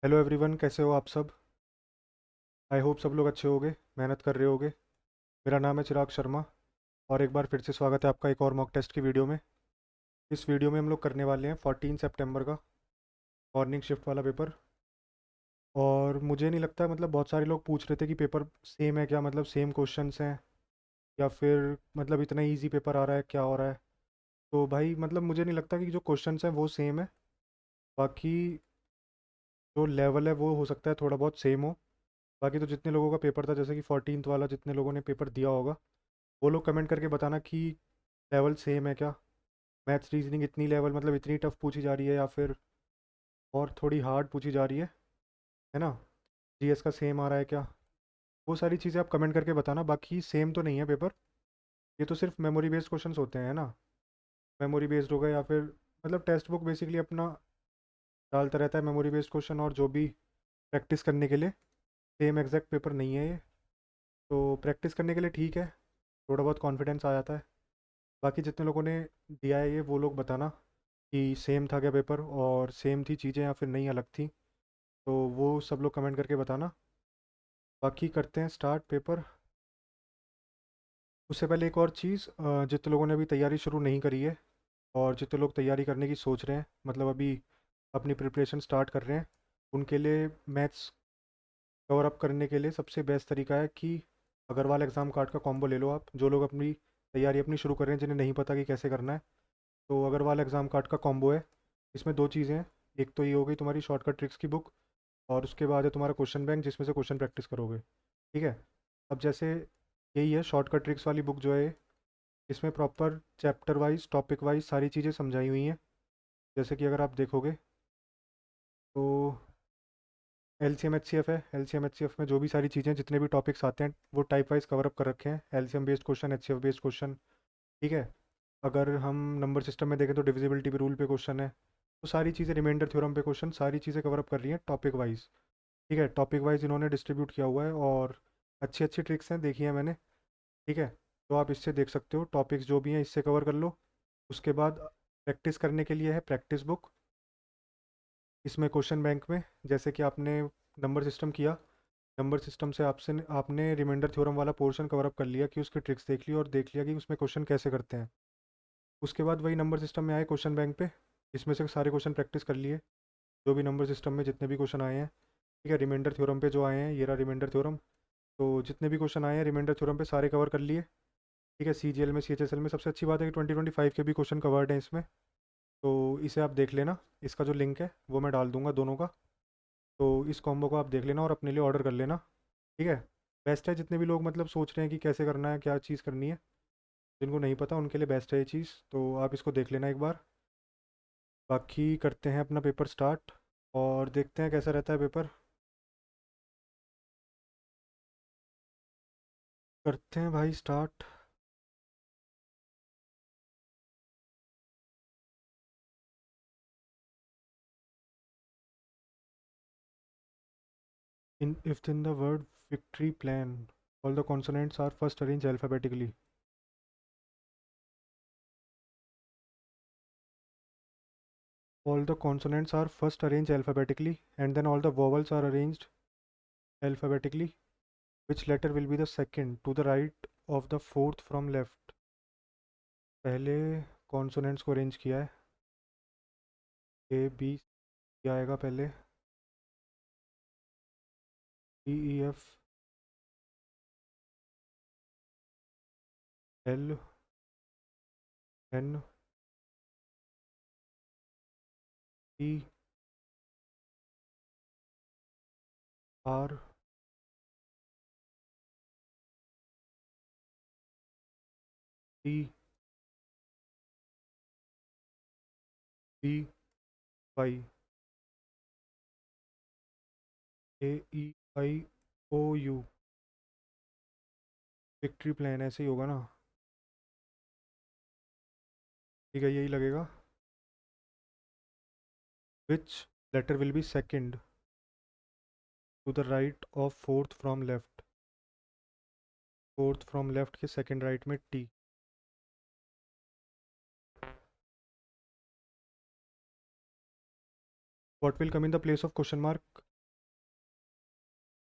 Hello everyone, कैसे हो आप सब। आई होप सब लोग अच्छे होगे, मेहनत कर रहे होगे। मेरा नाम है चिराग शर्मा और एक बार फिर से स्वागत है आपका एक और मॉक टेस्ट की वीडियो में। इस वीडियो में हम लोग करने वाले हैं 14 सितंबर का मॉर्निंग शिफ्ट वाला पेपर। और मुझे नहीं लगता, मतलब बहुत सारे लोग पूछ रहे थे कि पेपर सेम है क्या, मतलब सेम क्वेश्चंस हैं या फिर मतलब इतना इजी पेपर आ रहा है, क्या हो रहा है। तो भाई मतलब मुझे नहीं लगता कि जो क्वेश्चंस हैं वो सेम है। बाकी जो लेवल है वो हो सकता है थोड़ा बहुत सेम हो। बाकी तो जितने लोगों का पेपर था, जैसे कि 14th वाला जितने लोगों ने पेपर दिया होगा, वो लोग कमेंट करके बताना कि लेवल सेम है क्या। मैथ्स रीजनिंग इतनी लेवल मतलब इतनी टफ पूछी जा रही है या फिर और थोड़ी हार्ड पूछी जा रही है ना। जीएस का सेम आ रहा है क्या। वो सारी चीज़ें आप कमेंट करके बताना। बाकी सेम तो नहीं है पेपर, ये तो सिर्फ मेमोरी बेस्ड क्वेश्चंस होते हैं, है ना। मेमोरी बेस्ड होगा या फिर मतलब टेक्स्ट बुक बेसिकली अपना डालता रहता है मेमोरी बेस्ड क्वेश्चन, और जो भी प्रैक्टिस करने के लिए सेम एग्जैक्ट पेपर नहीं है ये। तो प्रैक्टिस करने के लिए ठीक है, थोड़ा बहुत कॉन्फिडेंस आ जाता है। बाकी जितने लोगों ने दिया है ये, वो लोग बताना कि सेम था क्या पेपर, और सेम थी चीज़ें या फिर नहीं अलग थी। तो वो सब लोग कमेंट करके बताना। बाकी करते हैं स्टार्ट पेपर। उससे पहले एक और चीज़, जितने लोगों ने अभी तैयारी शुरू नहीं करी है और जितने लोग तैयारी करने की सोच रहे हैं, मतलब अभी अपनी प्रिपरेशन स्टार्ट कर रहे हैं, उनके लिए मैथ्स कवर अप करने के लिए सबसे बेस्ट तरीका है कि अग्रवाल एग्ज़ाम कार्ड का कॉम्बो ले लो आप। जो लोग अपनी तैयारी अपनी शुरू कर रहे हैं, जिन्हें नहीं पता कि कैसे करना है, तो अग्रवाल एग्ज़ाम कार्ड का कॉम्बो है। इसमें दो चीज़ें हैं। एक तो ये हो गई तुम्हारी शॉर्टकट ट्रिक्स की बुक, और उसके बाद है तुम्हारा क्वेश्चन बैंक जिसमें से क्वेश्चन प्रैक्टिस करोगे। ठीक है। अब जैसे यही है शॉर्टकट ट्रिक्स वाली बुक जो है, इसमें proper chapter wise topic wise सारी चीज़ें समझाई हुई हैं। जैसे कि अगर आप देखोगे तो L C M H C F है। L C M H C F में जो भी सारी चीज़ें जितने भी टॉपिक्स आते हैं वो टाइप वाइज कवर अप कर रखे हैं। L C M based question, H C F based question. ठीक है। अगर हम नंबर सिस्टम में देखें तो डिविजिबिलिटी रूल पे क्वेश्चन है। तो सारी चीज़ें, रिमाइंडर थ्योरम पे क्वेश्चन, सारी चीज़ें कवर अप कर रही हैं टॉपिक वाइज। ठीक है। टॉपिक वाइज इन्होंने डिस्ट्रीब्यूट किया हुआ है और अच्छी अच्छी ट्रिक्स हैं, देखी है मैंने। ठीक है। तो आप इससे देख सकते हो, टॉपिक्स जो भी हैं इससे कवर कर लो। उसके बाद प्रैक्टिस करने के लिए है प्रैक्टिस बुक। इसमें क्वेश्चन बैंक में जैसे कि आपने नंबर सिस्टम किया, नंबर सिस्टम से आपसे आपने रिमाइंडर थ्योरम वाला पोर्शन कवर अप कर लिया कि उसकी ट्रिक्स देख ली और देख लिया कि उसमें क्वेश्चन कैसे करते हैं। उसके बाद वही नंबर सिस्टम में आए क्वेश्चन बैंक पे, इसमें से सारे क्वेश्चन प्रैक्टिस कर लिए, जो भी नंबर सिस्टम में जितने भी क्वेश्चन आए हैं। ठीक है। रिमाइंडर थ्योरम पे जो आए हैं, ये रहा रिमाइंडर थ्योरम। तो जितने भी क्वेश्चन आए हैं रिमाइंडर थ्योरम पे सारे कवर कर लिए। ठीक है। सी जी एल में, सी एच एस एल में सबसे अच्छी बात है कि 2025 के भी क्वेश्चन कवर्ड हैं इसमें। तो इसे आप देख लेना, इसका जो लिंक है वो मैं डाल दूंगा दोनों का। तो इस कॉम्बो को आप देख लेना और अपने लिए ऑर्डर कर लेना। ठीक है। बेस्ट है, जितने भी लोग मतलब सोच रहे हैं कि कैसे करना है, क्या चीज़ करनी है, जिनको नहीं पता उनके लिए बेस्ट है ये चीज़, तो आप इसको देख लेना एक बार। बाकी करते हैं अपना पेपर स्टार्ट और देखते हैं कैसा रहता है पेपर। करते हैं भाई start. In if in the word victory plan, all the consonants are first arranged alphabetically. All the consonants are first arranged alphabetically and then all the vowels are arranged alphabetically. Which letter will be the second to the right of the fourth from left? पहले consonants को arrange किया है। A B आएगा पहले, D E F L N P R T B Y. A E I O U. Victory plan ऐसे ही होगा ना। ठीक है, यही लगेगा। Which letter will be second to the right of fourth from left. Fourth from left के second right में T. What will come in the place of question mark?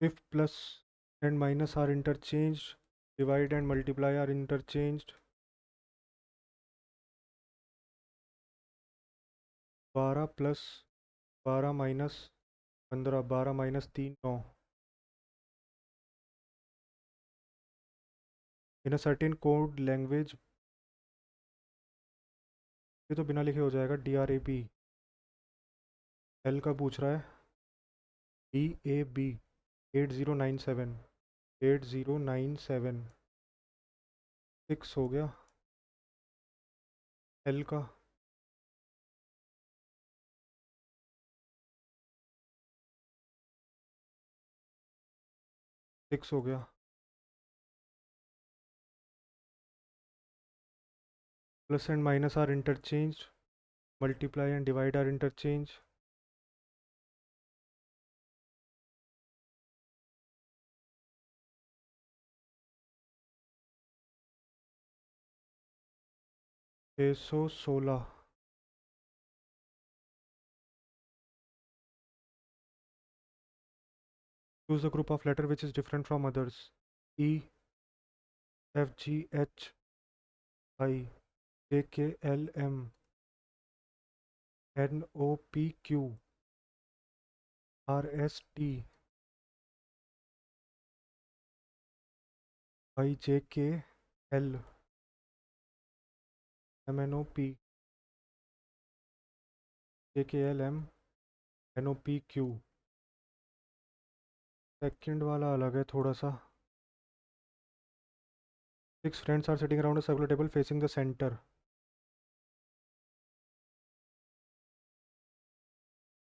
if plus and minus are interchanged, divide and multiply are interchanged, 12 plus 12 minus 15, 12 minus 3 9. In a certain code language, ये तो बिना लिखे हो जाएगा, DRAB। L का पूछ रहा है, DAB 8097, 8097 6 हो गया एल का। 6 हो गया। Plus and minus are interchange, multiply and divide are interchange, छः सौ सोलह। Choose the group of letter which is different from others. EFGHI JKLM NOPQ RST IJKL MNOP JKLM NOPQ। Second वाला अलग है थोड़ा सा। 6 friends are sitting around a circular table facing the center.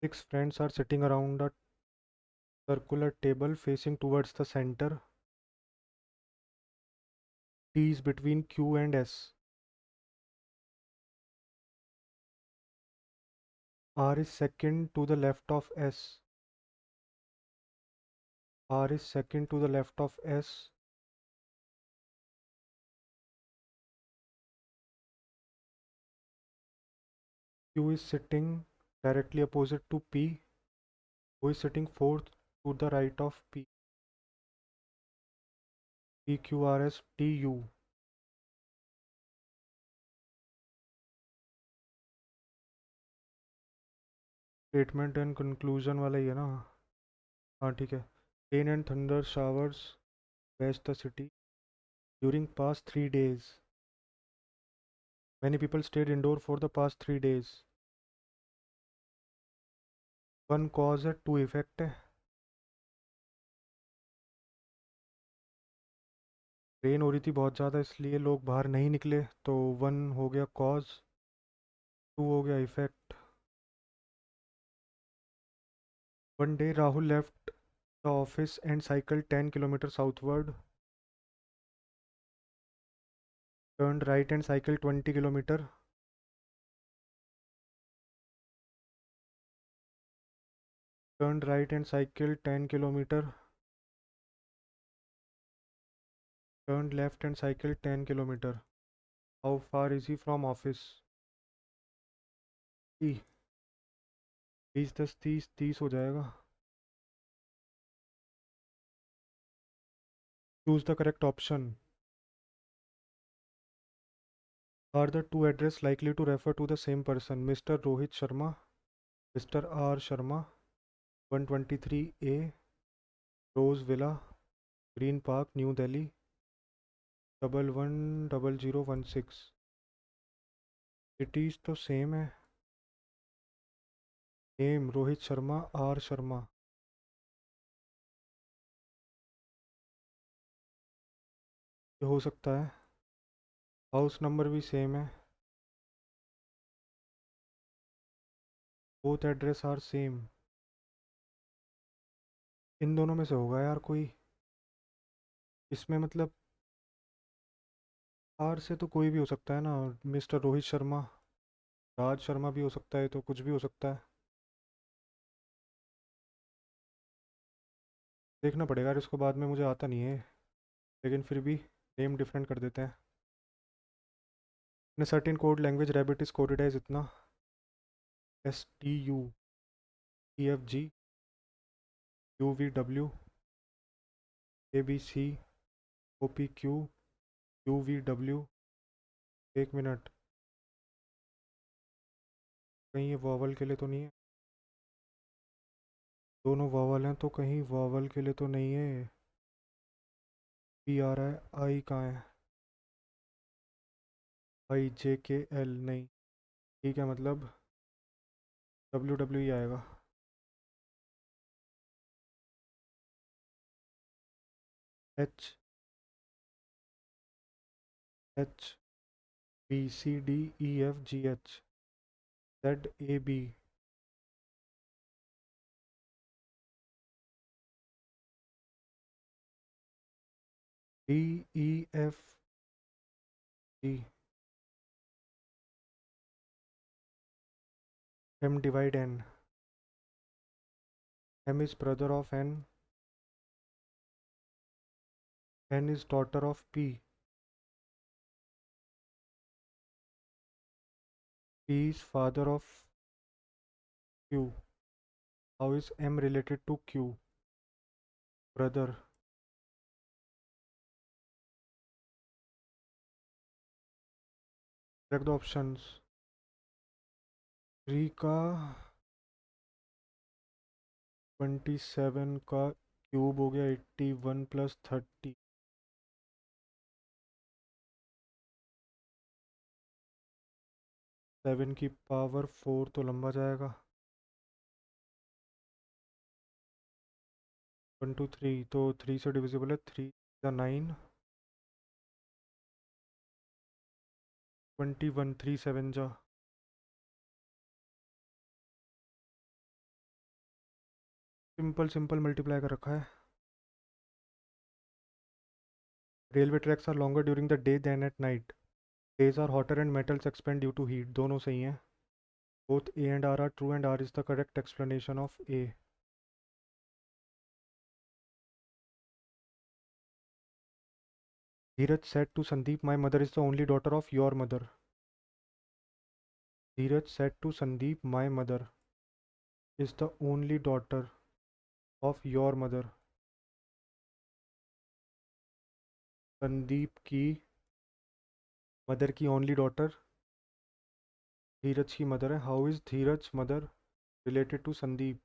6 friends are sitting around a circular table facing towards the center. T is between Q and S. R is second to the left of S. R is second to the left of S. Q is sitting directly opposite to P, who is sitting fourth to the right of P. PQRSTU. Statement and conclusion वाला ही है ना। हाँ ठीक है। Rain and thunder showers west the city during past 3 days. Many people stayed indoor for the past 3 days. One cause है, to effect है। Rain हो रही थी बहुत ज़्यादा इसलिए लोग बाहर नहीं निकले, तो वन हो गया कॉज, टू हो गया effect. One day Rahul left the office and cycle 10 kilometre southward, turned right and cycled 20 kilometer, turned right and cycled 10 kilometer, turned left and cycled 10 kilometer. How far is he from office? 20 10 30 30 हो जाएगा। Choose the correct option. Are the two address likely to refer to the same person? Mr. Rohit Sharma, Mr. R. Sharma, 123A, Rose Villa, Green Park, New Delhi, 110016। Cities तो same है। Name Rohit Sharma, R Sharma. ये हो सकता है। House number भी same है। Both address are same. इन दोनों में से होगा यार कोई। इसमें मतलब आर से तो कोई भी हो सकता है ना। मिस्टर रोहित शर्मा, राज शर्मा भी हो सकता है, तो कुछ भी हो सकता है। देखना पड़ेगा यार इसको, बाद में मुझे आता नहीं है, लेकिन फिर भी नेम डिफरेंट कर देते हैं। In certain code language rabbit is coded as इतना, STUEFG UVW ABC, OPQ, UVW। एक मिनट, कहीं ये वॉवल के लिए तो नहीं है? दोनों वॉवल हैं तो कहीं वॉवल के लिए तो नहीं है। पी आ रहा है, आई कहाँ है? IJKL नहीं। ठीक है, मतलब WW ही आएगा। H, H, B, C, D, E, F, G, H, Z, A, B, D, E, F, G, M divide N. M is brother of N. N is daughter of P. P is father of Q. How is M related to Q? Brother. Check the options. 3 का 27 का cube हो गया 81 plus 30। 7 की power 4 तो लंबा जाएगा। 1 2 3 तो 3 से डिविजिबल है। 3 या 9, 21, 3 7 जा। सिंपल सिंपल मल्टीप्लाई कर रखा है। Railway tracks are longer during the day then at night. Days are hotter and metals expand due to heat. दोनों सही हैं। Both A and R true and R is the correct explanation of A. Dheeraj said to Sandeep, my mother is the only daughter of your mother. Dheeraj said to Sandeep, my mother is the only daughter of your mother. Sandeep की mother की only daughter Dheeraj की mother है। How is Dheeraj mother related to Sandeep?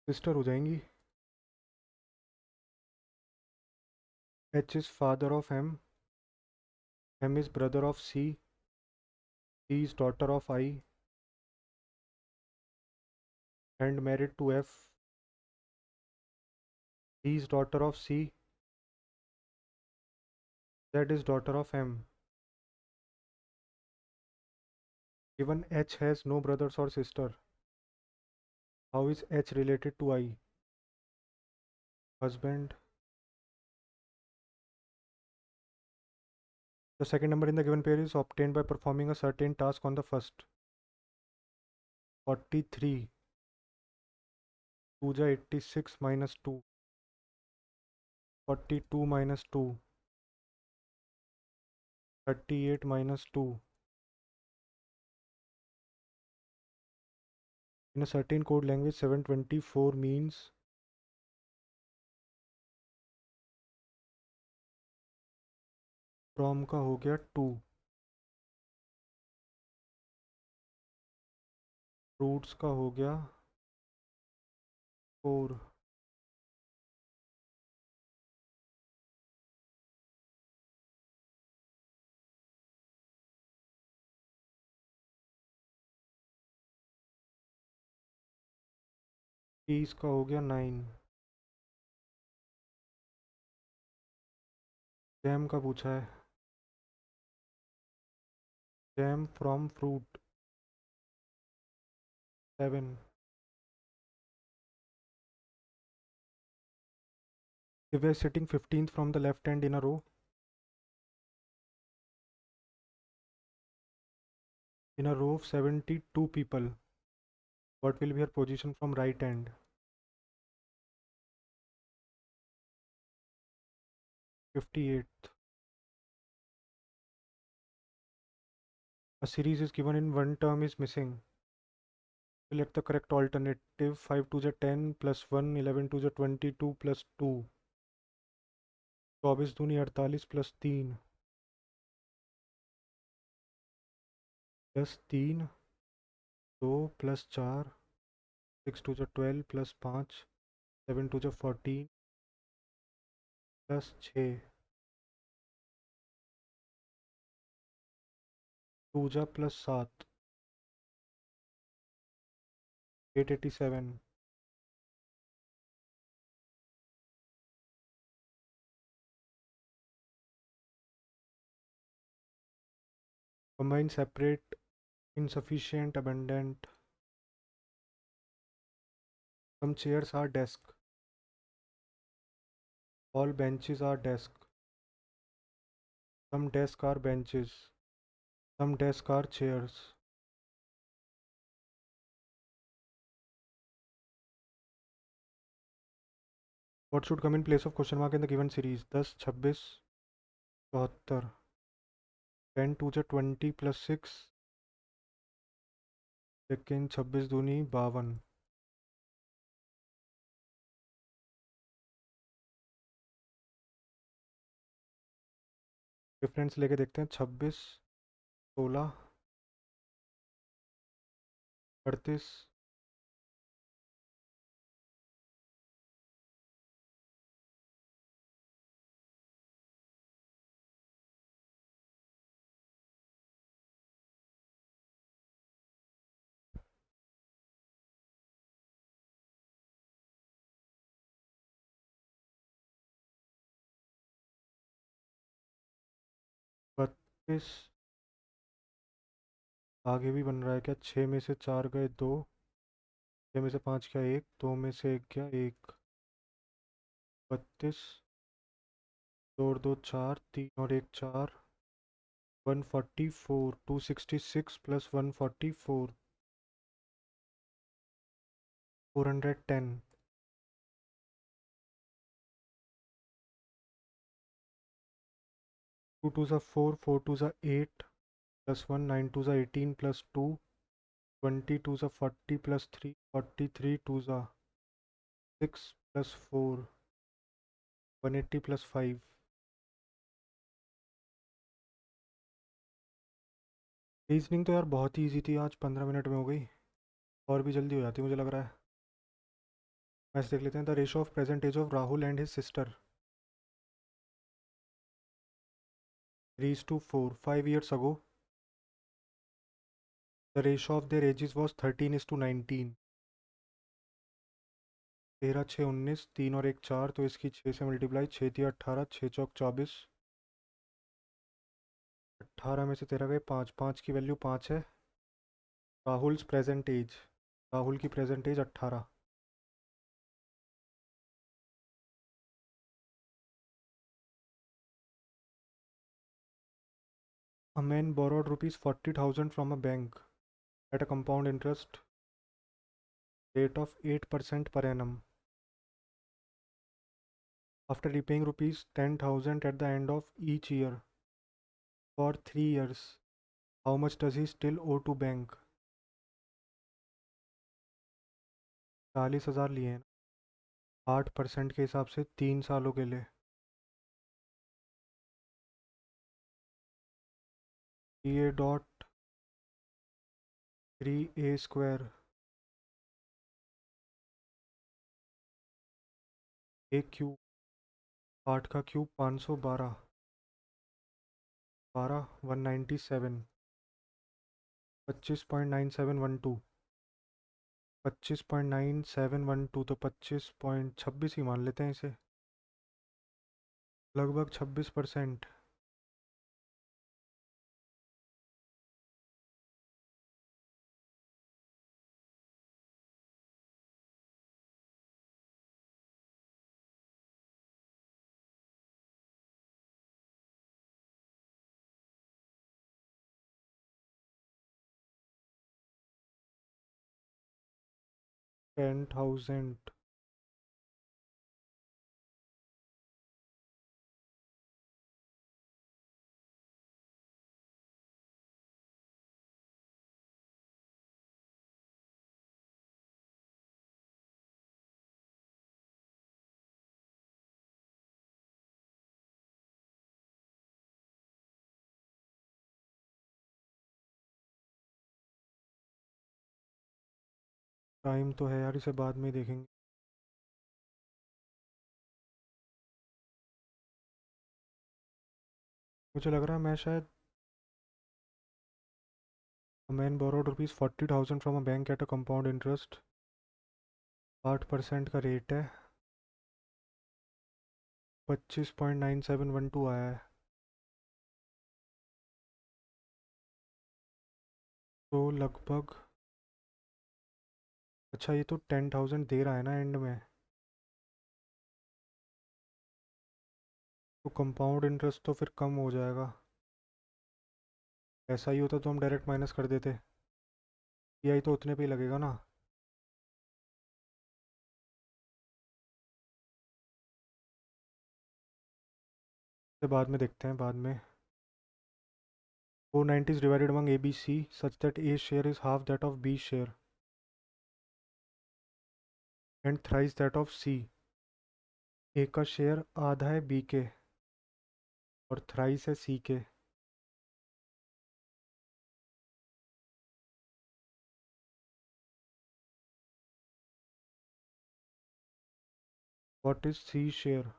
Sister हो जाएंगी। H is father of M. M is brother of C. C is daughter of I and married to F. D is daughter of C. Z is daughter of M. Given H has no brothers or sister, how is H related to I? Husband. The second number in the given pair is obtained by performing a certain task on the first. 43. 2 86 minus 2. 42 minus 2. 38 minus 2. In a certain code language, 724 means from का हो गया 2, fruits का हो गया 4, keys का हो गया 9। Jam का पूछा है। Jam from fruit 7। If we are sitting 15th from the left hand in a row of 72 people, what will be her position from right hand? 58th. A series is given in one term is missing. Select the correct alternative. 5 2 जा 10 plus 1, 11 2 जा 22 plus 2, 24 दूनी 48 plus 3 plus 3, 2 plus 4, 6 2 जा 12 plus 5, 7 2 जा 14 plus 6, 2 जा plus 7, 887. Combine, separate, insufficient, abundant. Some chairs are desk. All benches are desk. Some desks are benches. Some desks are chairs. What should come in place of question mark in the given series? 10, 26, 74. 10 2 जा 20 plus 6. Second 26 दूनी 52. Difference लेके देखते हैं. 26, 16, 38. बत्तीस. आगे भी बन रहा है क्या? 6 में से 4 गए 2, 6 में से 5 गया 1, 2 में से 1 गया 1. 32, 2 और 2 4, 3 और 1 4. 144, 266 plus 144, 410. 2 2 जा 4, 4 2 जा 8 plus 1, 9 2 जा 18 plus 2, 22 जा 40 plus 3, 43 2 जा 6 plus 4, 180 plus 5. रीजनिंग तो यार बहुत ही ईजी थी, आज 15 मिनट में हो गई. और भी जल्दी हो जाती मुझे लग रहा है. मैच देख लेते हैं. The ratio of present age of Rahul and his sister 3:4. 5 years ago the ratio of their ages was 13:19. 13 6 19, 3 और 1 4, तो इसकी 6 से मल्टीप्लाई. 6 3 18, 6 चौक 24. 18 में से 13 गए 5, 5 की वैल्यू 5 है. राहुल्स प्रेजेंट एज, राहुल की present as 18. A man borrowed rupees 40,000 from a bank at a compound interest rate of 8% per annum. After repaying rupees 10,000 at the end of each year for 3 years, how much does he still owe to bank? 40,000 लिए हैं. 8% के हिसाब से 3 सालों के लिए. ए dot 3a² ए cube. 8 का cube 512, 12 197. 25.9712, 25.9712, तो 25.26 ही मान लेते हैं इसे. लगभग 26%. $10,000. टाइम तो है यार, इसे बाद में ही देखेंगे। मुझे लग रहा है मैं शायद man borrowed ₹40,000 from a bank at a compound interest, 8% का रेट है, 25.9712 आया है। तो लगभग, अच्छा ये तो 10,000 दे रहा है ना एंड में, तो कंपाउंड इंटरेस्ट तो फिर कम हो जाएगा। ऐसा ही होता तो हम डायरेक्ट माइनस कर देते। पीआई तो उतने पे ही लगेगा ना। तो बाद में देखते हैं, बाद में। 490 is divided among A, B, C such that A share is half that of B share and thrice that of C। A का शेयर आधा है B के और थ्राइस है C के। What is C share?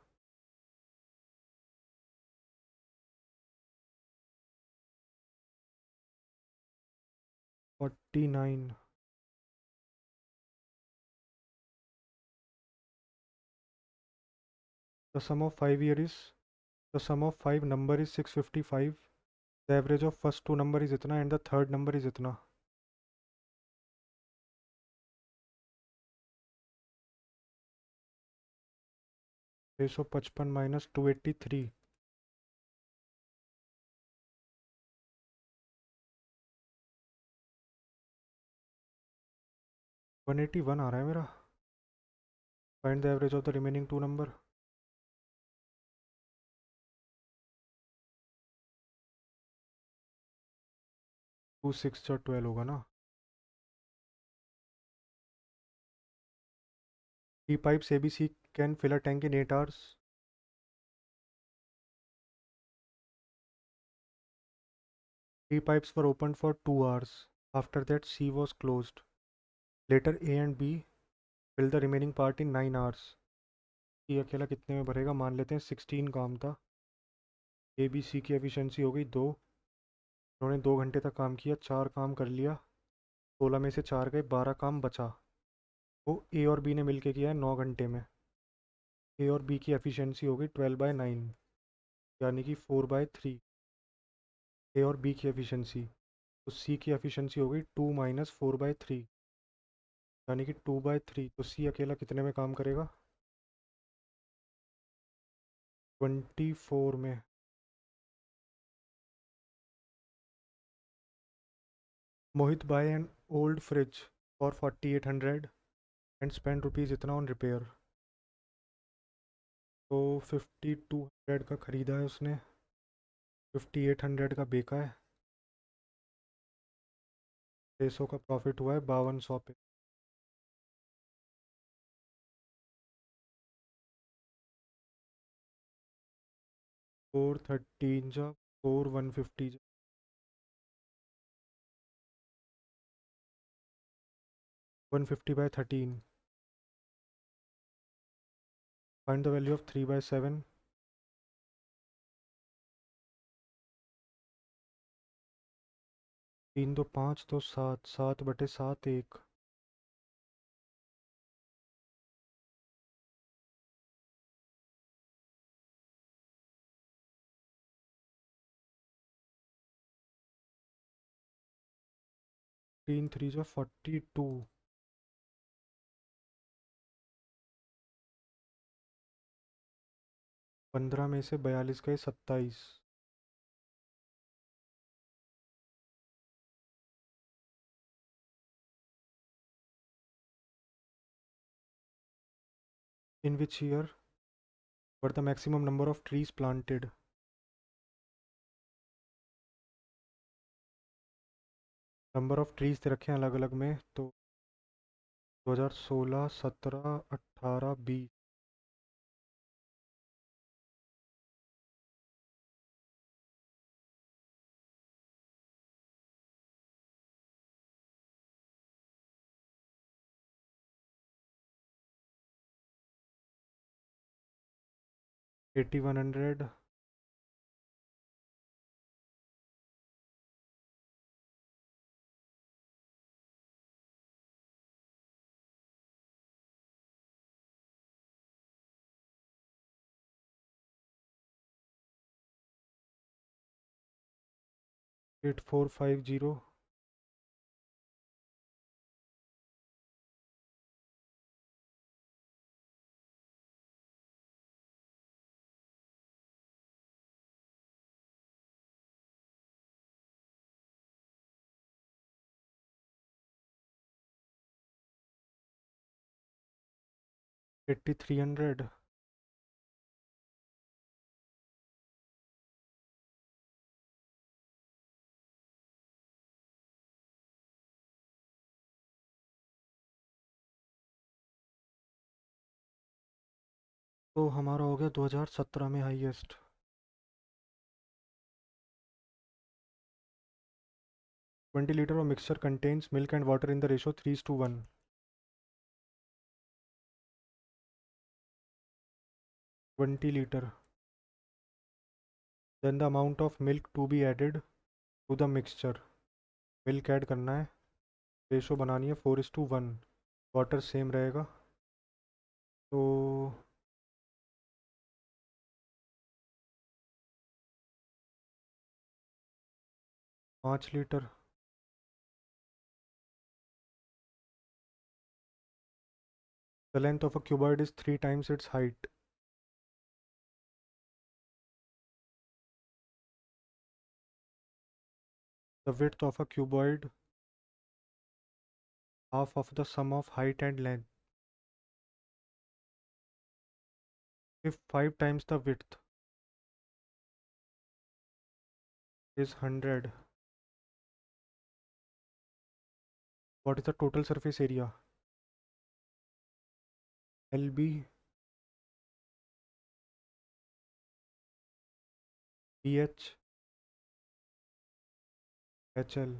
$49। The sum of 5 year is, the sum of 5 number is 655। The average of first two number is इतना and the third number is इतना। 655 minus 283, 181 आ रहा है मेरा। Find the average of the remaining to number. 2 6 या 12 होगा ना। Three pipes ABC can fill a tank in 8 hours। Three pipes were opened for 2 hours. After that C was closed। Later A and B fill the remaining part in 9 hours। ये अकेला कितने में भरेगा, मान लेते हैं 16 काम था। ए बी सी की एफिशिएंसी हो गई 2। उन्होंने 2 घंटे तक काम किया, 4 काम कर लिया, 16 में से 4 गए, 12 काम बचा। वो ए और बी ने मिलके किया है 9 घंटे में। ए और बी की एफिशिएंसी हो गई 12/9, यानी कि 4/3। ए और बी की एफिशिएंसी, तो सी की एफिशिएंसी हो गई 2 माइनस 4/3, यानी कि 2/3। तो सी अकेला कितने में काम करेगा, 24 में। Mohit buy an old fridge for 4800 and spend rupees इतना ऑन रिपेयर। तो 5200 का ख़रीदा है उसने, 5800 का बेचा है, 600 का प्रॉफिट हुआ है 5200 पे। 413 जा 4 150 जा 150/13। Find the value of 3/7। 3 2 5 तो 7, 7/7 1। तीन 3 जा 42, 15 में से 42 गए 27। In which year were the maximum number of trees planted. Number of trees दे रखे हैं अलग अलग में, तो 2016, 17, 18, 20। 8100, 8450, 8300, तो हमारा हो गया 2017 में highest. 20 litre of mixture contains milk and water in the ratio 3:1. 20 liter. Then the amount of milk to be added to the mixture. Milk add करना है, रेशो बनानी है 4:1, वाटर सेम रहेगा, तो 5 litre. The length of a cuboid is 3 times its height. The width of a cuboid half of the sum of height and length. If 5 times the width is 100, what is the total surface area? LB BH HL।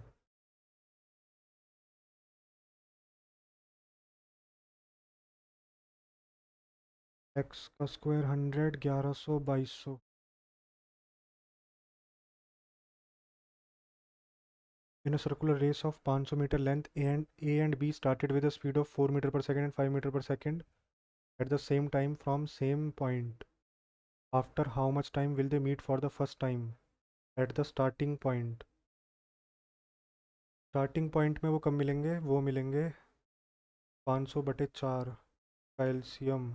x का square 100, 1100, 2200। In a circular race of 500 meter length, A and B started with a speed of 4 meter per second and 5 meter per second at the same time from same point. After how much time will they meet for the first time? At the starting point. Starting point में वो कब मिलेंगे? वो मिलेंगे 500/4 का LCM.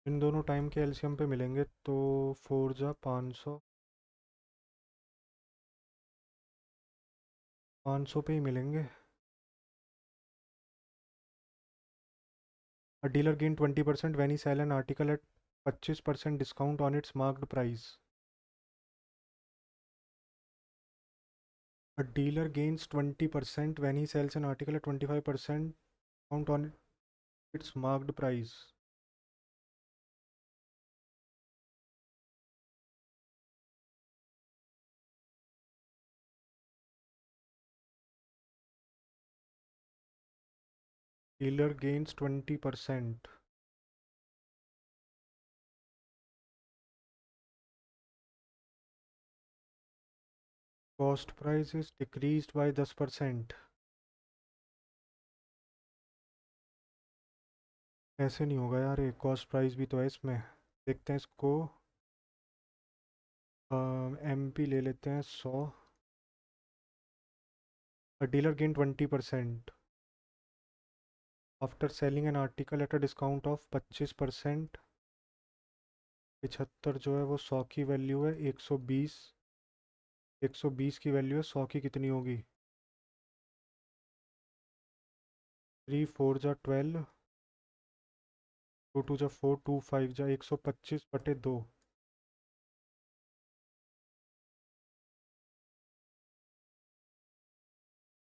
इन दोनों time के LCM पे मिलेंगे, तो 4 जा 500, 500 पे ही मिलेंगे। A dealer gained 20% when he sell an article at 25% discount on its marked price. A dealer gains 20% when he sells an article at 25% discount on its marked price. Dealer gains 20%. Cost price is decreased by 10%. ऐसे नहीं होगा यार, ये cost price भी तो है इसमें। देखते हैं इसको, एमपी ले लेते हैं 100। A dealer gain 20% after selling an article at a discount of 25%। 75 जो है वो 100 की वैल्यू है, 120, 120 की वैल्यू है 100 की कितनी होगी? 3 4 जा 12, 2 2 जा 4, 2 5 जा 125/2।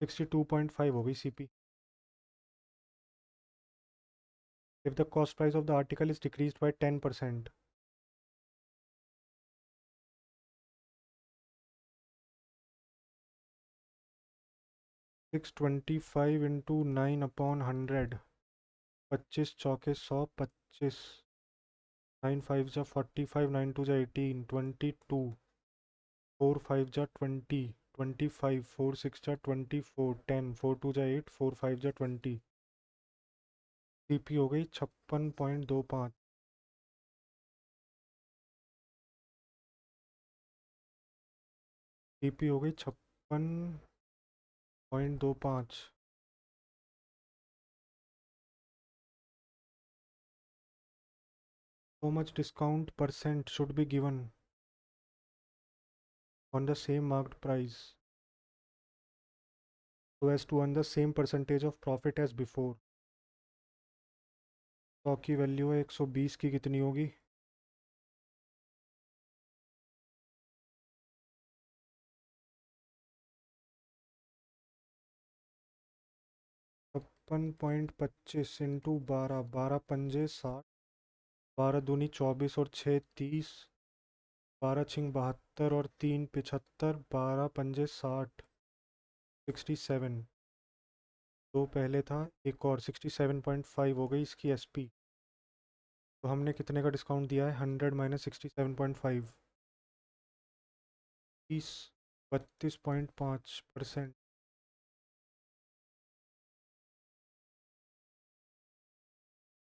62.5 होगी CP. If the cost price of the article is decreased by 10%, 625 into 9/100, 25 चौके 100, 25, 9 5 जा 45, 9 2 जा 18, 22, 4 5 जा 20, 25, 4 6 जा 24, 10, 4 2 जा 8, 4 5 जा 20। सीपी हो गई 56.25। सीपी हो गई 56.25। How much discount percent should be given on the same marked price so as to earn the same percentage of profit as before? 100 की वैल्यू है 120 की कितनी होगी? 56.25 इंटू 12, 12 पंजे 60, 12 दूनी 24 और 6 30, 12 छिंग 72 और 3 75, 12 पंजे 60, 67। दो पहले था, एक और 67.5 हो गई इसकी एसपी। तो हमने कितने का डिस्काउंट दिया है? 100 minus 67.5, 32.5%।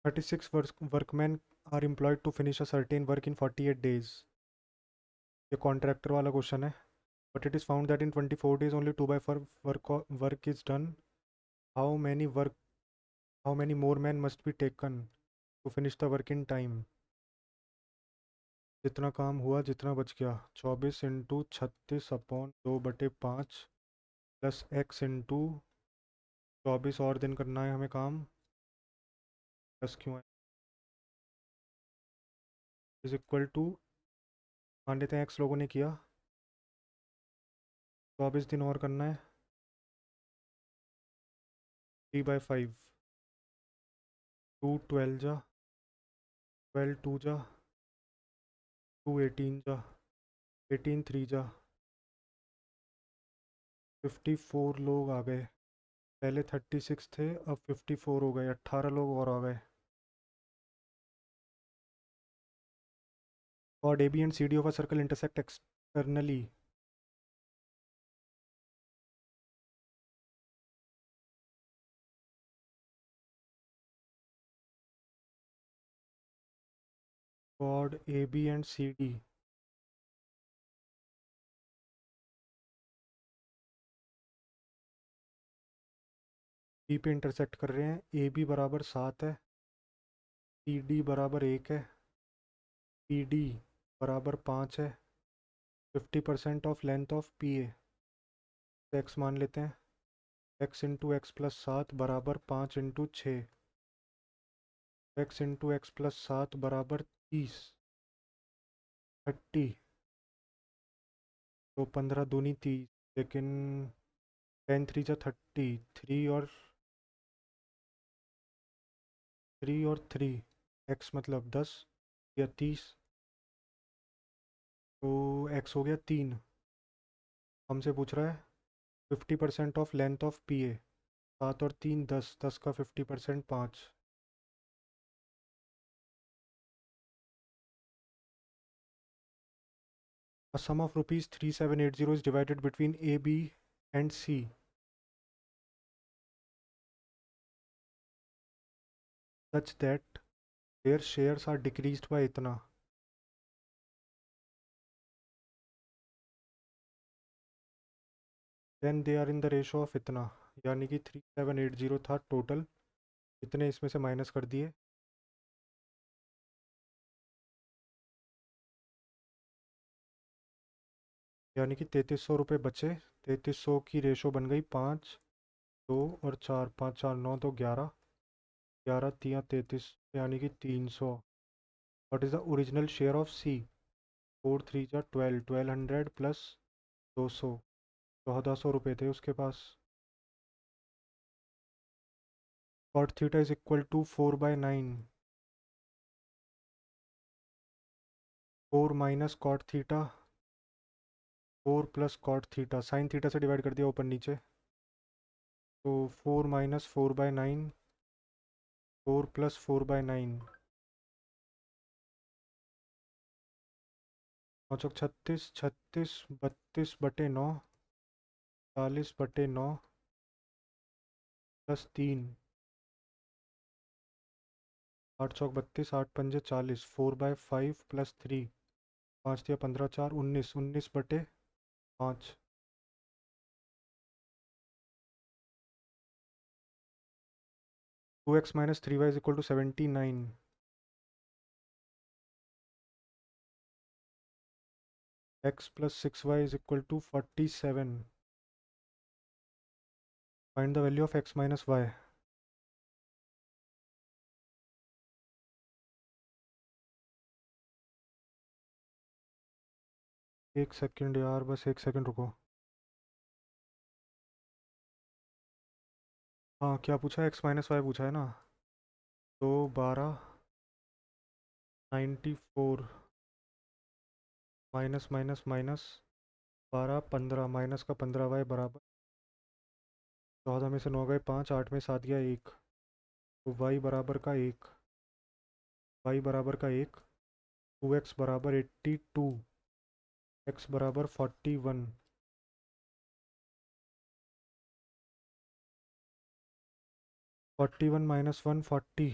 36 workman are employed to finish a certain work in 48 days. ये कॉन्ट्रैक्टर वाला क्वेश्चन है। But it is found that in 24 days only 2/4 work is done. How many work how many more man must be taken to finish the work in time? जितना काम हुआ जितना बच गया, 24 into 36/2/5 plus x into 24 और दिन करना है हमें काम, प्लस क्यों है, इज इक्वल टू, मान लेते हैं एक्स लोगों ने किया, 24 दिन और करना है, 3/5, 2 12 जा, 12 2 जा, 2 18 जा, 18 3 जा, 54 लोग आ गए। पहले 36 थे, अब 54 हो गए, 18 लोग और आ गए। और A B and C D of a circle intersect externally. Chord A B and C D B पे इंटरसेक्ट कर रहे हैं। ए बी बराबर 7 है, सी डी बराबर 1 है, पी डी बराबर 5 है। 50% of length of P A, x मान लेते हैं। एक्स इंटू एक्स प्लस 7 बराबर 5 into 6, x into x plus 7 बराबर 30, 30। तो 15 दूनी 30, लेकिन 10 3 जा 30, 3 एक्स मतलब 10 या 30। तो एक्स हो गया 3। हमसे पूछ रहा है 50% of length of P A, 7 और 3 10, 10 का 50% 5। A sum of rupees 3780 is divided between A, B and C such that their shares are decreased by इतना। Then they are in the ratio of इतना, यानी कि 3780 था टोटल, इतने इसमें से माइनस कर दिए, यानी कि 3300 रुपये बचे। 3300 की रेशो बन गई 5 2 और 4, 5 4 9 तो 11, 11 3 33, यानी कि 300। What is the original share of C? 4 3 जा 12, 1200 प्लस 200, 1400 रुपये थे उसके पास। Cot theta is equal to 4/9, 4 minus cot theta, 4 plus cot theta, sine theta से डिवाइड कर दिया ऊपर नीचे। तो 4 - 4/9, 4 + 4/9, 9 × 36, 36 32/9, 40/9 +3, 8 × 32, 8 × 5 = 40, 4/5 +3, 5 × 3 = 15, 4 19, 19/5, 2x - 3y = 79, x + 6y = 47. Find the value of x - y. एक सेकंड यार, बस एक सेकंड रुको। हाँ, क्या पूछा? x - y पूछा है ना। तो 12 94 माइनस माइनस माइनस 12 15 माइनस का 15y बराबर 14 में से 9 गए 5, 8 में 7 गया 1, तो y बराबर का 1, y बराबर का 1, 2x बराबर 82, x बराबर 41, 41 - 1 40,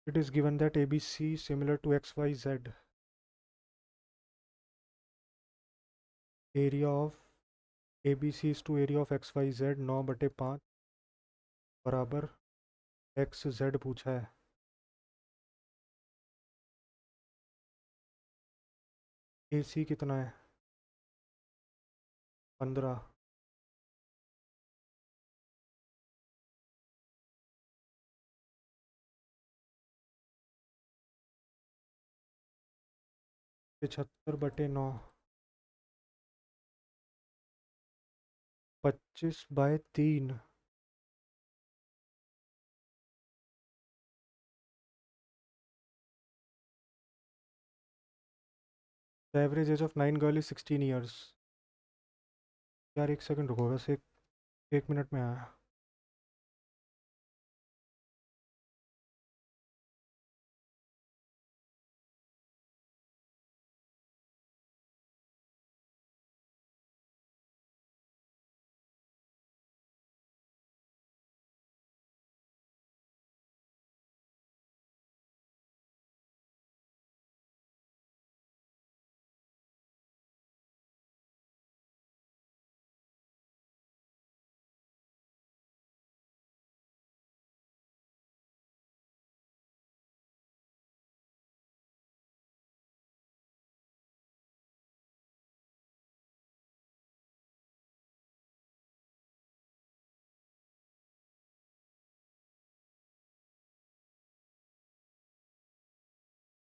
it is given that ABC similar to XYZ. Area of ABC is to area of XYZ 9/5 बराबर XZ पूछा है। AC कितना है? 15, पिछहत्तर बटे 9, 25/3, the average age of 9 girl is 16 years. यार एक सेकंड रुको, बस एक मिनट में आया।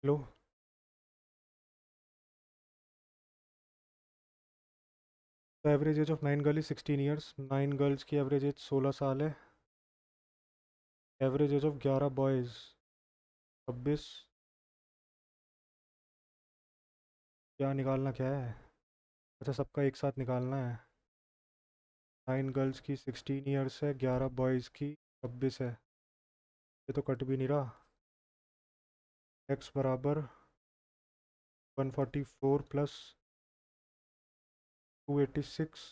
लो, the average age of 9 girl is 16 years. 9 girls की एवरेज एज 16 साल है। Average age of 11 boys 26। क्या निकालना क्या है? अच्छा, सबका एक साथ निकालना है। 9 गर्ल्स की 16 ईयर्स है, 11 बॉयज़ की 26 है। ये तो कट भी नहीं रहा। x बराबर 144 + 286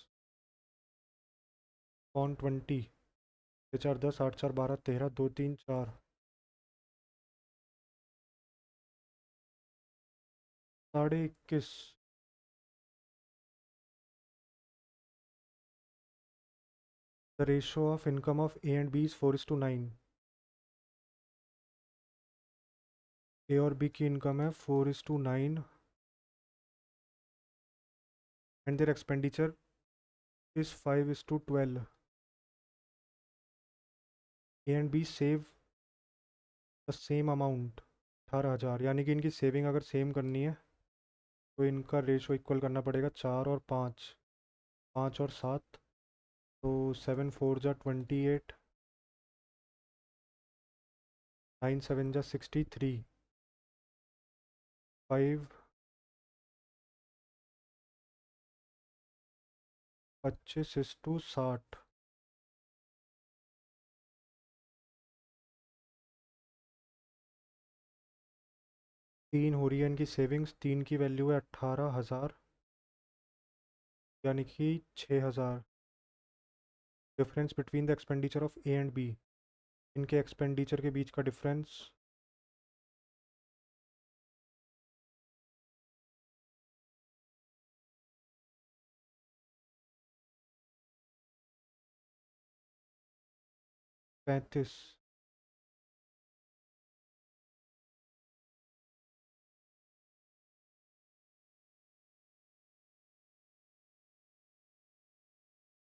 on 20, 6 4 10, 8 4 12 13, 2 3 4, 21.5। The ratio of income of A and B is 4:9। A और बी की इनकम है 4:9 and their expenditure is 5:12। A and B save the same amount 18,000, यानी कि इनकी सेविंग अगर सेम करनी है तो इनका रेशो इक्वल करना पड़ेगा 4 और 5, 5 और 7, तो 7 4 जा 28, 9 7 जा 63, 5 25:60। 3 हो रही है इनकी सेविंग्स, 3 की वैल्यू है 18,000, यानी कि 6,000। Difference between the expenditure of A and B, इनके एक्सपेंडिचर के बीच का डिफरेंस 35।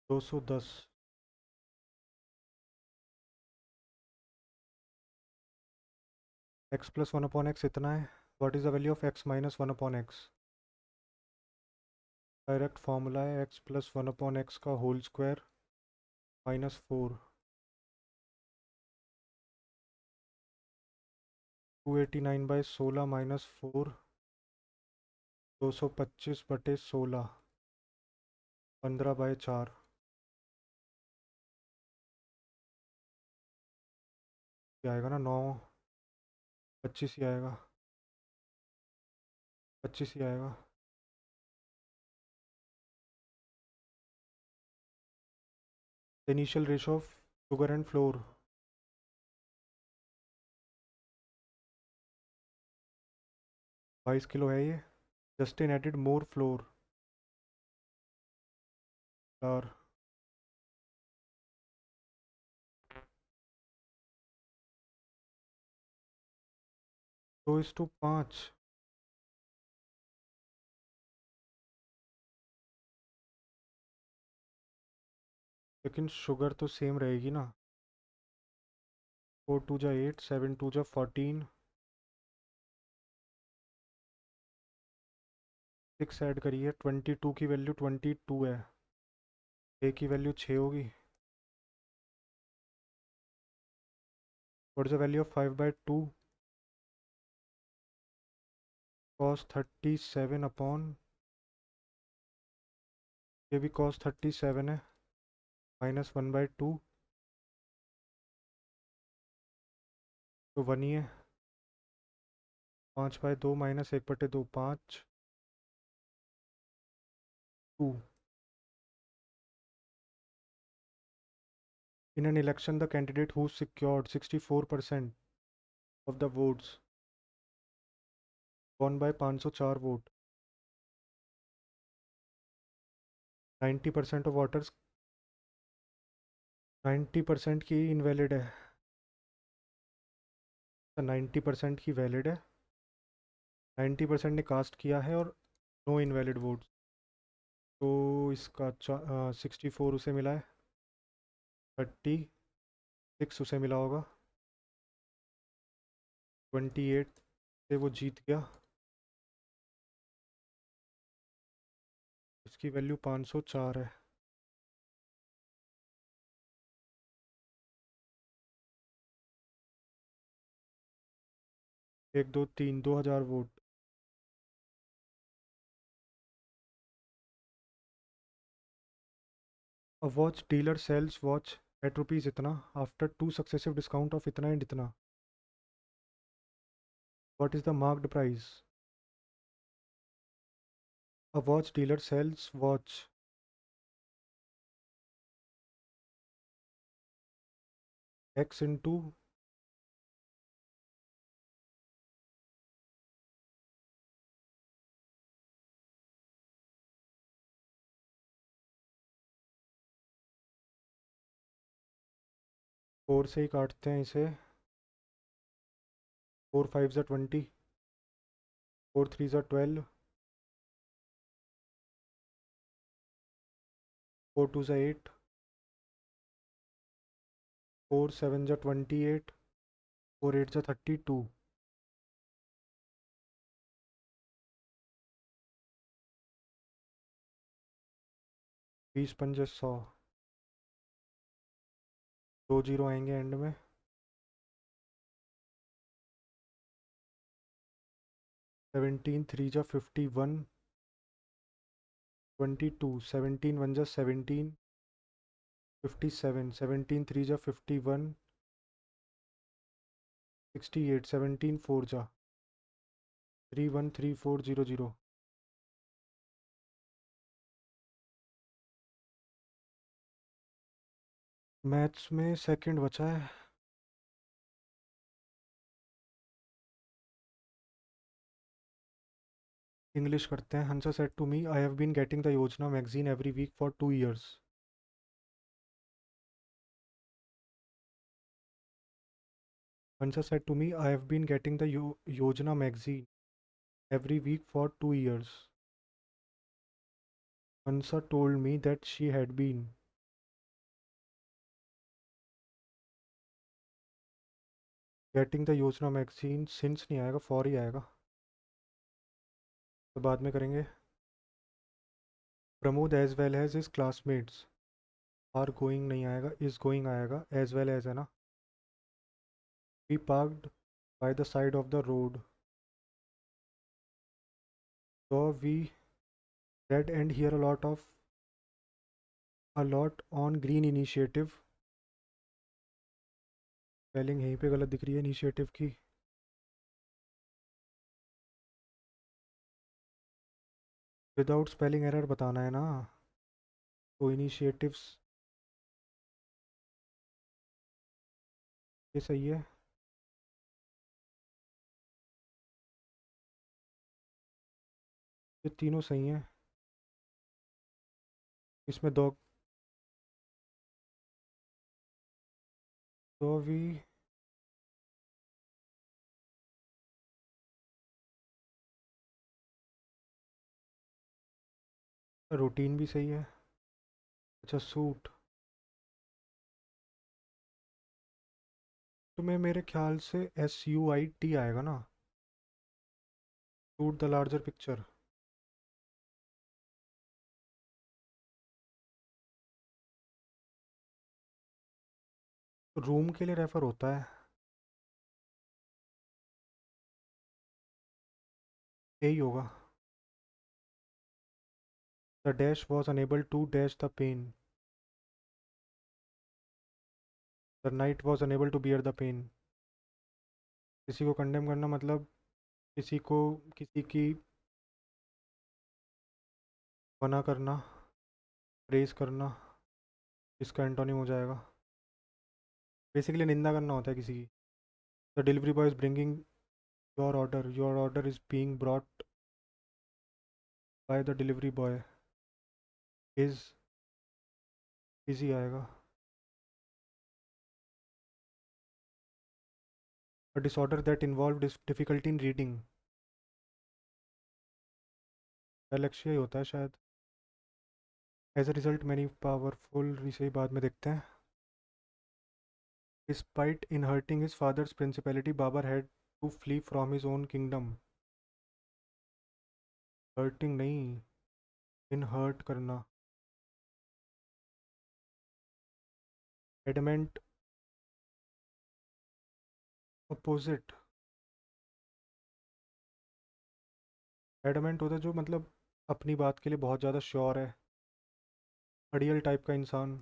$210। x प्लस 1/x इतना है। What is the value of x minus 1/x? Direct formula है x प्लस 1/x का होल स्क्वायर -4। 289/16 -4, 225/16, 15/4। ये आएगा ना 9, 25 ही आएगा, 25 ही आएगा। Initial ratio of sugar and floor 22 kilo है ये। जस्टिन एडिड मोर फ्लोर, और 2:5। लेकिन शुगर तो सेम रहेगी ना। 4 2 जा 8, 7 2 जा 14, 6 ऐड करिए, 22 की वैल्यू 22 है, ए की वैल्यू 6 होगी। What is the value of 5/2? Cos 37 ये भी कॉस 37 है, -1/2, तो 1 ही है। 5/2 -1/2, 5, 2। In an election, the candidate who secured 64% of the votes won by 504 vote. 90% of voters, 90% की इनवैलिड है, 90% की वैलिड है, 90% ने कास्ट किया है और नो इनवैलिड वोट। तो इसका 64 उसे मिला है, 36 उसे मिला होगा, 28 से वो जीत गया। इसकी वैल्यू 504 है। 1 2 3, 2,000 vote. A watch dealer sells watch at rupees इतना आफ्टर 2 सक्सेसिव डिस्काउंट ऑफ इतना एंड इतना। What is the marked price? A watch dealer sells watch x into 4 से ही काटते हैं इसे। 4 5 जा 20, 4 3 जा 12, 4 2 जा 8, 4 7 जा 28, 4 8 जा 32, 20 पंजे 100, 2 जीरो आएंगे एंड में। 17 3 जा 51, 22, 17 1 जा 17, 57, 17 3 जा 51, 68, 17 4 जा 313400। मैथ्स में सेकंड बचा है। इंग्लिश करते हैं। Hansa said to me, I have been getting the Yojana magazine every week for 2 years। Hansa said to me, I have been getting the Yojana magazine every week for 2 years। Hansa told me that she had been getting the योजना magazine since नहीं आएगा, for ही आएगा, तो बाद में करेंगे। Pramod as well as his classmates are going नहीं आएगा, is going आएगा, as well as है ना। We parked by the side of the road, so we read and hear a lot on green initiative। Spelling यहीं पे गलत दिख रही है इनिशिएटिव की। विदाउट स्पेलिंग एरर बताना है ना, तो इनिशिएटिव्स ये सही है। ये तीनों सही हैं। इसमें दो, तो भी रूटीन भी सही है। अच्छा सूट, तो मैं मेरे ख्याल से SUIT आएगा ना, suit the larger picture. Room के लिए रेफर होता है, यही होगा। The dash was unable to dash the pain, the night was unable to bear the pain. किसी को कंडेम करना मतलब किसी को, किसी की मना करना, प्रेज करना, इसका एंटोनिम हो जाएगा। बेसिकली निंदा करना होता है किसी की। The delivery boy is bringing your order is being brought by the delivery boy, is easy आएगा। A disorder that involved difficulty in reading, alexia ही होता है शायद। As a result many powerful, इसे बाद में देखते हैं। Despite inheriting his father's principality, Babur had to flee from his own kingdom। Hurting नहीं, इनहर्ट करना। Adamant, opposite. एडमेंट होता है जो मतलब अपनी बात के लिए बहुत ज़्यादा श्योर है, अड़ियल टाइप का इंसान।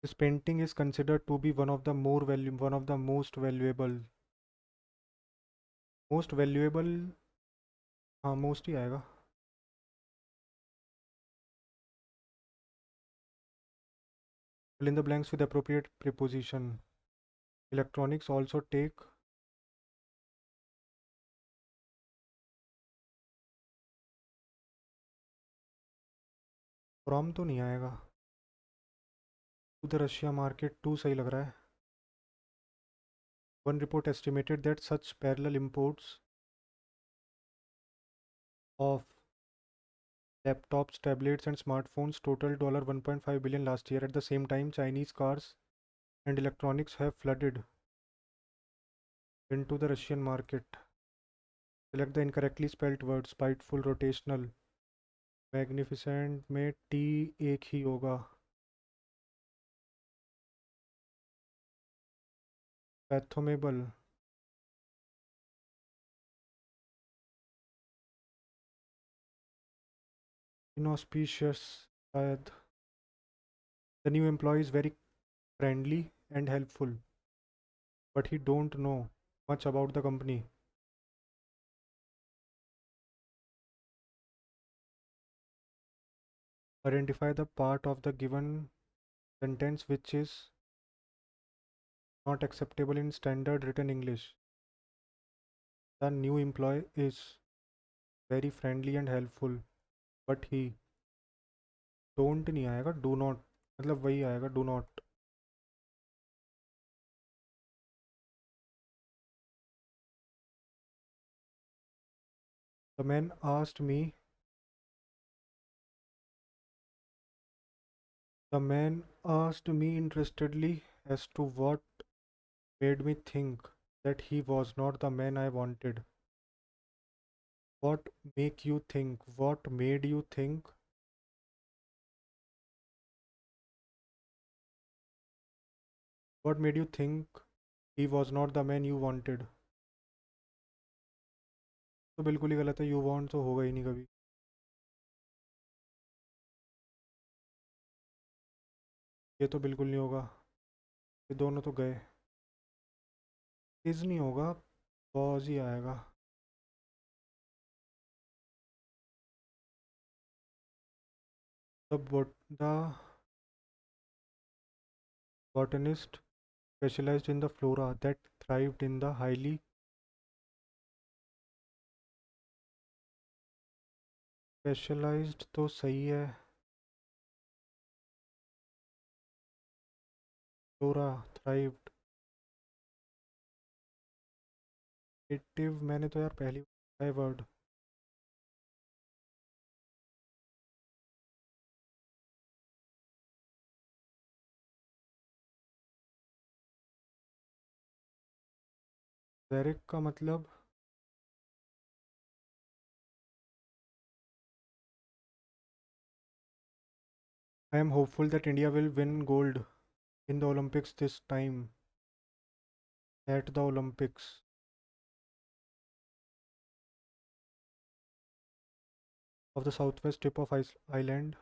This painting is considered to be one of the most valuable. हाँ मोस्ट ही आएगा। fill in the blanks with appropriate preposition। Electronics also take, from तो नहीं आएगा। to the Russia market, two सही लग रहा है। One report estimated that such parallel imports of Laptops, tablets, and smartphones totaled $1.5 billion last year. At the same time, Chinese cars and electronics have flooded into the Russian market. Select the incorrectly spelled word. Spiteful, rotational, magnificent में T एक ही होगा. Fathomable, inauspicious शायद. The new employee is very friendly and helpful, but he don't know much about the company. Identify the part of the given sentence which is not acceptable in standard written English. The new employee is very friendly and helpful, but he don't नहीं आएगा, do not मतलब वही आएगा do not. The man asked me. The man asked me interestedly as to what made me think that he was not the man I wanted. What make you think? What made you think? What made you think he was not the man you wanted? तो बिल्कुल ही गलत है. You want तो होगा ही नहीं कभी. ये तो बिल्कुल नहीं होगा. ये दोनों तो गए. इज नहीं होगा. was ही आएगा. The botanist specialized in the flora that thrived in the highly specialized तो सही है. flora thrived. native मैंने तो यार पहली बार वर्ड. जेरिक का मतलब I am hopeful that India will win gold in the Olympics this time. At the Olympics. Of the southwest tip of Iceland,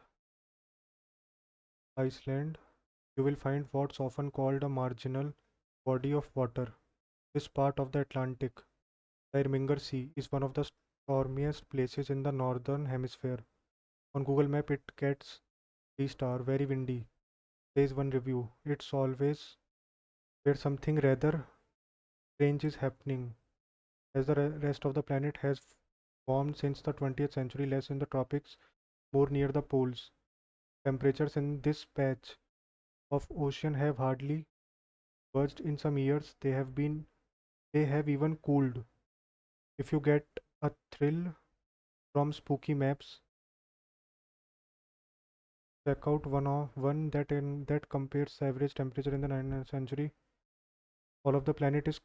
you will find what's often called a marginal body of water. This part of the Atlantic, the Irminger Sea, is one of the stormiest places in the northern hemisphere. On Google Map, it gets 3 star, very windy. Says one review. It's always where something rather strange is happening, as the rest of the planet has warmed since the 20th century, less in the tropics, more near the poles. Temperatures in this patch of ocean have hardly budged in some years. They have even cooled. If you get a thrill from spooky maps, check out one that compares the average temperature in the 19th century. All of the planet is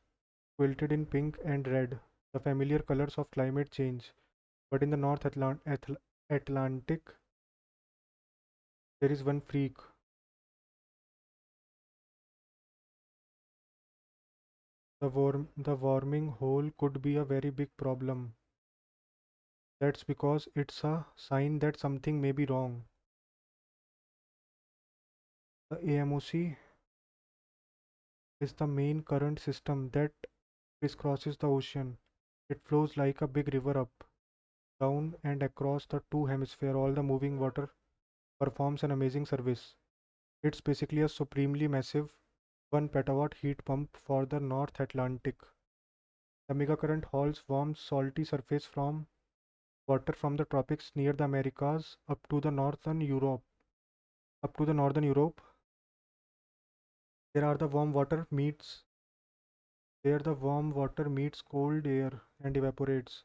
quilted in pink and red, the familiar colors of climate change. But in the Atlantic, there is one freak. The warming hole could be a very big problem. That's because it's a sign that something may be wrong. The AMOC is the main current system that crisscrosses the ocean. It flows like a big river up, down, and across the two hemispheres. All the moving water performs an amazing service. It's basically a supremely massive 1 petawatt heat pump for the North Atlantic. The megacurrent hauls warm, salty surface from water from the tropics near the Americas Up to the northern Europe, there are the warm water meets there the warm water meets cold air and evaporates.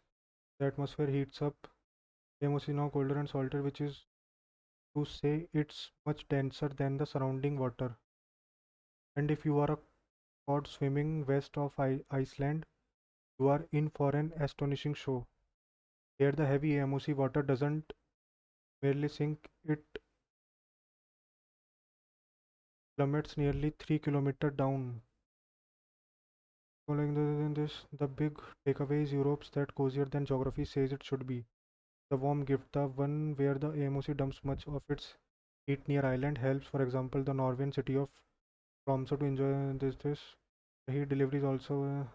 The atmosphere heats up AMOC is now colder and salter, which is to say it's much denser than the surrounding water. And if you are a cod swimming west of Iceland, you are in for an astonishing show. Here, the heavy AMOC water doesn't merely sink, it plummets nearly 3 kilometers down. Following this, the big takeaway is Europe's that cozier than geography says it should be. The warm gift, the one where the AMOC dumps much of its heat near island, helps, for example, the Norwegian city of Tromsø to enjoy this. The heat delivery is also.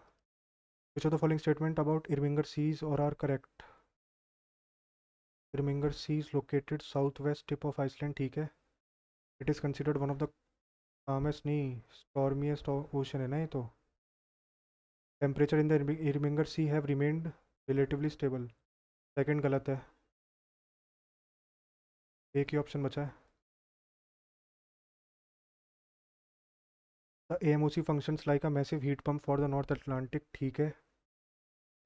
Which of the following statement about Irminger Seas or are correct? Irminger Sea is located southwest tip of Iceland, ठीक है? It is considered one of the calmest नहीं stormiest ocean है ना ये तो. Temperature in the Irminger Sea have remained relatively stable. Second गलत है. एक ही ऑप्शन बचा है. The AMOC functions like a massive heat pump for the North Atlantic, ठीक है?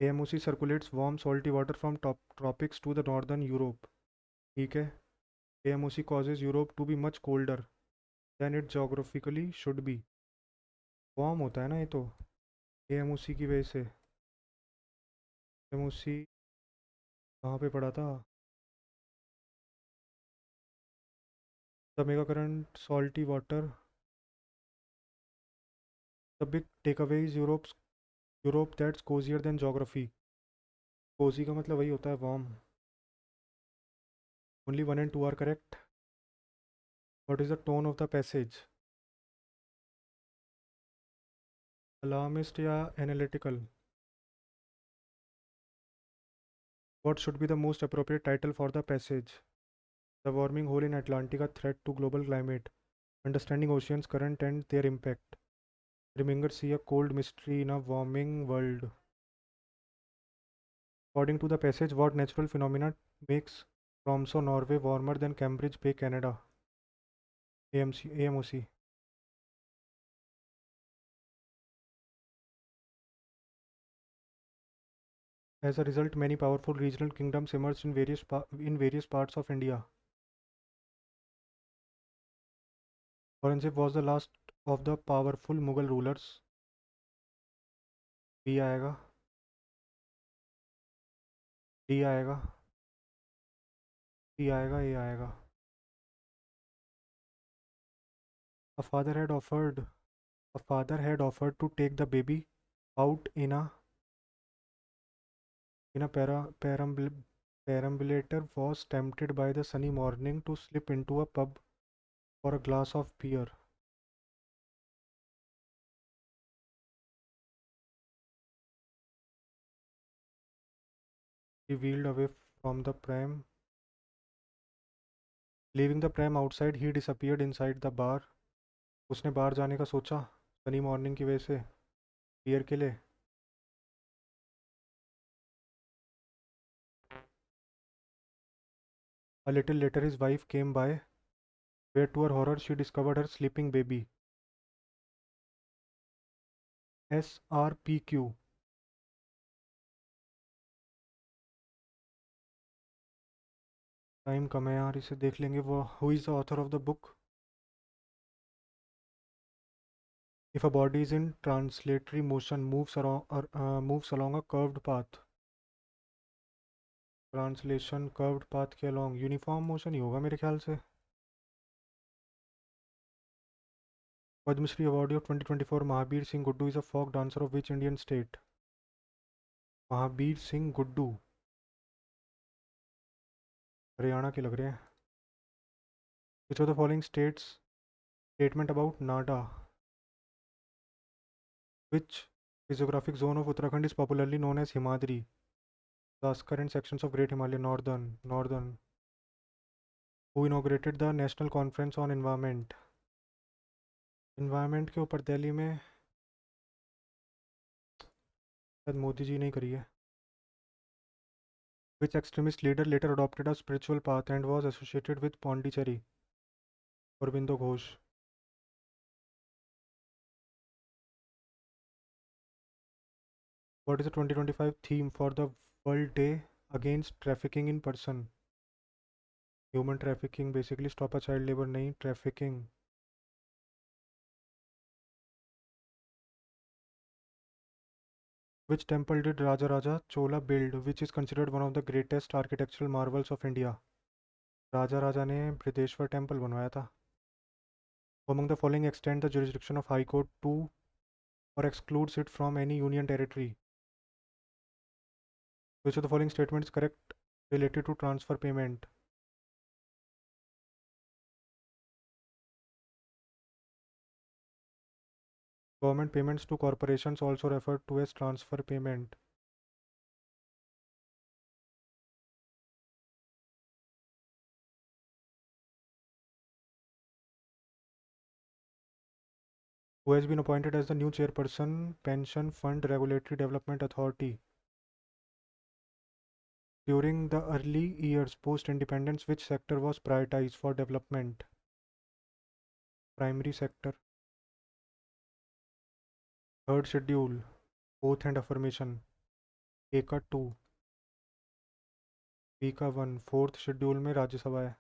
AMOC circulates warm salty water from tropics to the northern Europe, ठीक है? AMOC causes Europe to be much colder than it geographically should be. Warm होता है ना ये तो AMOC की वजह से. AMOC कहाँ पे पड़ा था? The mega current salty water. The big takeaway is Europe that's cozier than geography. Cozy का मतलब वही होता है warm. Only 1 and 2 are correct. What is the tone of the passage? Alarmist या analytical? What should be the most appropriate title for the passage? The warming hole in Atlantic, a threat to global climate. Understanding oceans current and their impact. Remember, see a cold mystery in a warming world. According to the passage, what natural phenomena makes Tromsø, Norway warmer than Cambridge Bay, Canada? AMOC. As a result, many powerful regional kingdoms emerged in various parts of India. Aurangzeb was the last of the powerful Mughal rulers. B आएगा. D आएगा. C आएगा. A आएगा. A father had offered to take the baby out in a perambulator, was tempted by the sunny morning to slip into a pub for a glass of beer. He wheeled away from the pram. Leaving the pram outside, he disappeared inside the bar. उसने बाहर जाने का सोचा sunny morning की वजह से beer के लिए. A little later his wife came by, where to her horror she discovered her sleeping baby. SRPQ. Time कम है यार, इसे देख लेंगे. वो who is the author of the book? If a body is in translatory motion, moves along a curved path. Translation curved path के along uniform motion ही होगा मेरे ख्याल से. Padma Shri award of 2024 Mahavir Singh Guddu is a folk dancer of which Indian state? Mahavir Singh Guddu Haryana के लग रहे हैं. Which of the following statement about NADA? Which physiographic zone of Uttarakhand is popularly known as Himadri? The current sections of Great Himalaya, Northern. Who inaugurated the National Conference on Environment? Environment के ऊपर दिल्ली में शायद मोदी जी ने करी है. Which extremist leader later adopted a spiritual path and was associated with Pondicherry? Aurobindo Ghosh. What is the 2025 theme for the World Day against trafficking in person, human trafficking, basically stop a child labour नहीं, trafficking. Which temple did Raja Raja Chola build which is considered one of the greatest architectural marvels of India? Raja Raja ने Brihadeeswara temple बनवाया था। Among the following extend the jurisdiction of high court to और excludes it from any union territory? Which of the following statement is correct related to transfer payment? Government payments to corporations also referred to as transfer payment. Who has been appointed as the new chairperson, Pension Fund Regulatory Development Authority? During the early years post-independence, which sector was prioritized for development? Primary sector. Third schedule, oath and affirmation. A का 2, B का 1, fourth schedule में राज्यसभा है।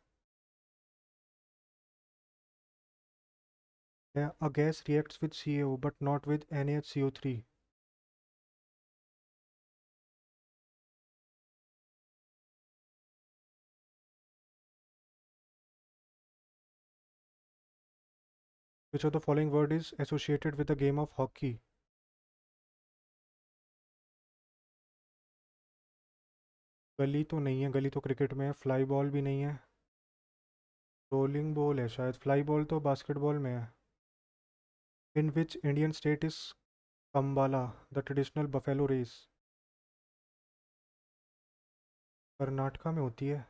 A gas reacts with CO but not with NaHCO3. Which of the following word is associated with the game of hockey? गली तो नहीं है, गली तो क्रिकेट में है। फ्लाई बॉल भी नहीं है, रोलिंग बॉल है शायद। फ्लाई बॉल तो बास्केटबॉल में है। In which Indian state is Kambala the traditional buffalo race? Karnataka में होती है।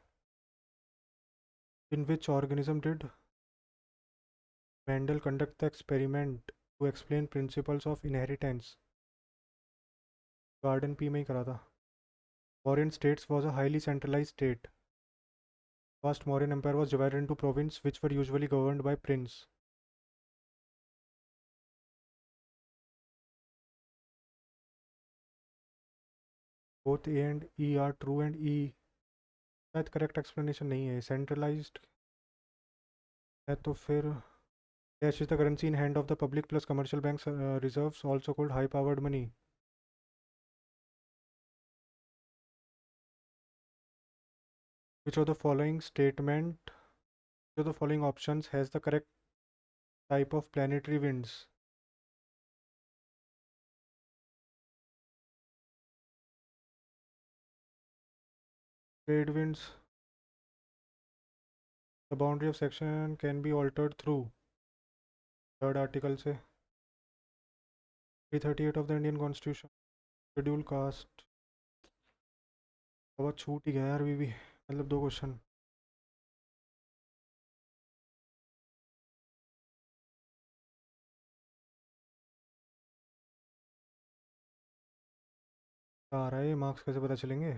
In which organism did Mendel conduct the experiment to explain principles of inheritance? Garden pea में ही करा था। Mauryan states was a highly centralized state. First Mauryan empire was divided into provinces which were usually governed by prince. Both A and E are true and E शायद correct explanation नहीं है। Centralised है तो फिर cash is the currency in hand of the public plus commercial bank reserves also called high powered money. Which of the following statement, which of the following options has the correct type of planetary winds? Trade winds. The boundary of section can be altered through third article से 338 of the Indian constitution schedule caste. बहुत छूट ही गया यार अभी भी, मतलब 2 question. आ रहा है, मार्क्स कैसे पता चलेंगे?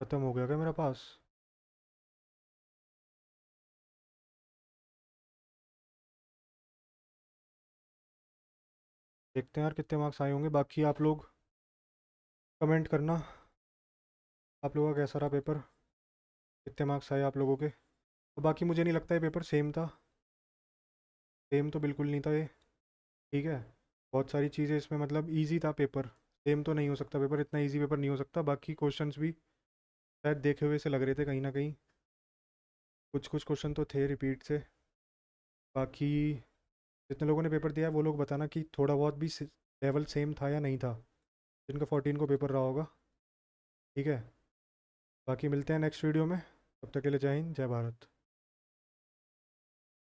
खत्म हो गया क्या मेरा पास? देखते हैं यार कितने मार्क्स आए होंगे। बाकी आप लोग कमेंट करना आप लोगों का कैसा रहा पेपर, कितने मार्क्स आए आप लोगों के। तो बाकी मुझे नहीं लगता ये पेपर सेम था, सेम तो बिल्कुल नहीं था ये, ठीक है। बहुत सारी चीज़ें इसमें, मतलब इजी था पेपर, सेम तो नहीं हो सकता पेपर, इतना इजी पेपर नहीं हो सकता। बाकी क्वेश्चंस भी शायद देखे हुए से लग रहे थे कहीं ना कहीं, कुछ कुछ क्वेश्चन तो थे रिपीट से। बाकी जितने लोगों ने पेपर दिया है वो लोग बताना कि थोड़ा बहुत भी लेवल सेम था या नहीं था, जिनका 14 को पेपर रहा होगा, ठीक है। बाकी मिलते हैं नेक्स्ट वीडियो में, तब तक के लिए जय हिंद जय भारत।